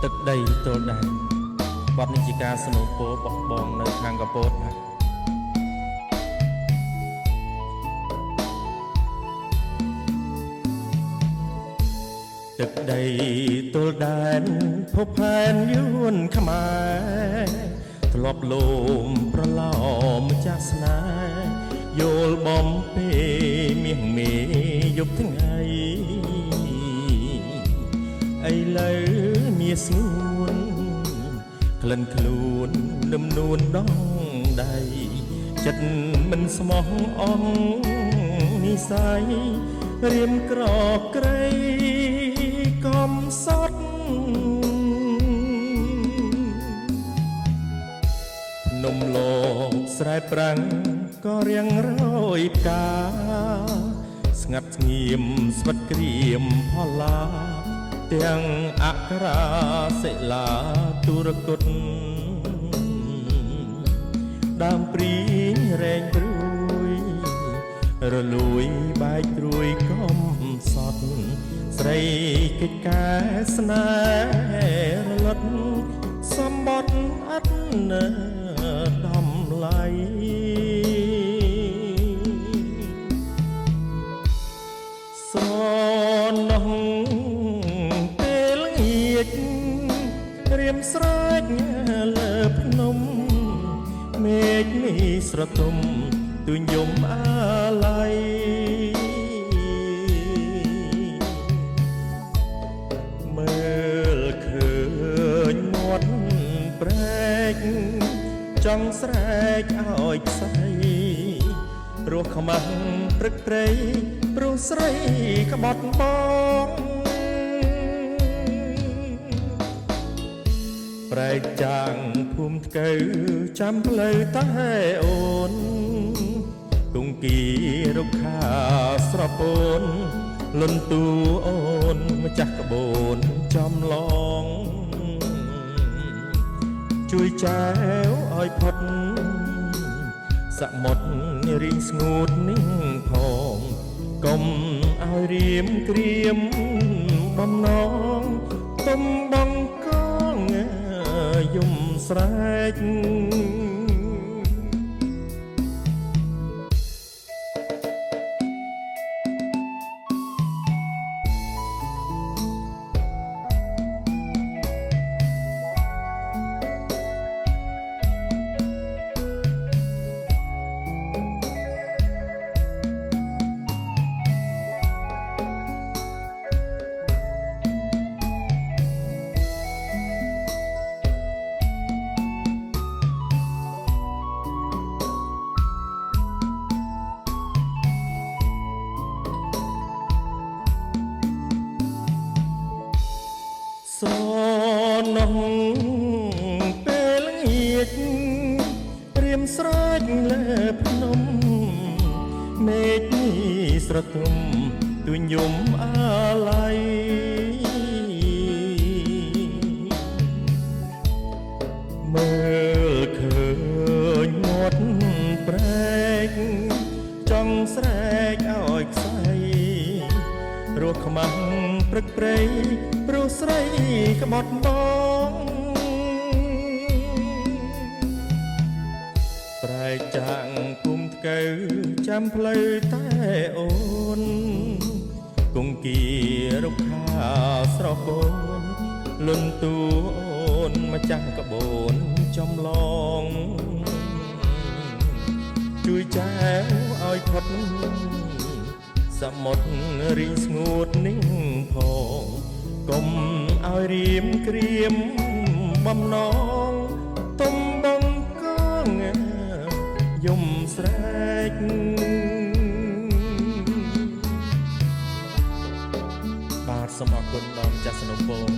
ទឹកដីទល់ដែនបទនេះជាការสนับสนุนបោះបង់នៅខាងកពតទឹកដីទល់ដែនភពផែនយួនខ្មែរធ្លាប់លោមប្រឡោមម្ចាស់ស្នេហ៍យល់បំពេមាសមេយប់ថ្ងៃឥឡូវមានស្ងួនក្លិនខ្លួននឹមនួនដងដៃចិត្តមិនស្មោះអស់និស័យរៀមក្រក្រៃកំសត់ភ្នំលោកស្រែប្រាំងក៏រៀងរយផ្កាស្ងាត់ស្ងៀមស្វិតក្រៀមផល្លាទាំងអក្សរាសិលាទុរគតដើមព្រីងរែងព្រួយរលួយបែកត្រួយកំសត់ស្រីកិច្ចការស្នេហ៍រលត់សម្បត្តិអត់នៅដំឡៃស្រណោះពេលងៀចរៀមស្រែកលើភ្នំមេឃនេះស្រទុំទួញយំអាឡ័យមើលឃើញមាត់ព្រែកចង់ស្រែកឲ្យខ្សែរស់ខ្មាំងព្រឹកព្រៃព្រោះស្រីក្បត់បងប្រែកចាងភូមិថ្កូវចាំផ្លូវតែអូនគង្គីរុក្ខាស្រពោនលន់ទូអូនម្ចាស់ក្បូនចំឡងជួយចែវឲ្យផុតសមុទ្ររីងស្ងួតនឹងផងកុំឲ្យរៀមក្រៀមបំណងទំបងកងយំស្រែកស្រណោះពេលងៀចរៀមស្រែកលើភ្នំមេឃនេះស្រទុំទួញយំអាឡ័យមើលឃើញមាត់ព្រែកចង់ស្រែកឲ្យខ្សែរស់ខ្មាំងព្រឹកព្រៃព្រោះស្រីក្បត់បងប្រែកចាងភូមិថ្កូវចាំផ្លូវតែអូនគង្គីរុក្ខាស្រពោនលន់ទូអូនម្ចាស់ក្បូនចំឡងជួយចែវឲ្យផុតសមុទ្ររីងស្ងួតនឹងផងកុំឲ្យរៀមក្រៀមបំណងទំបងកងយំស្រែកបាទសូមអរគុណដល់ម្ចាស់សនុពង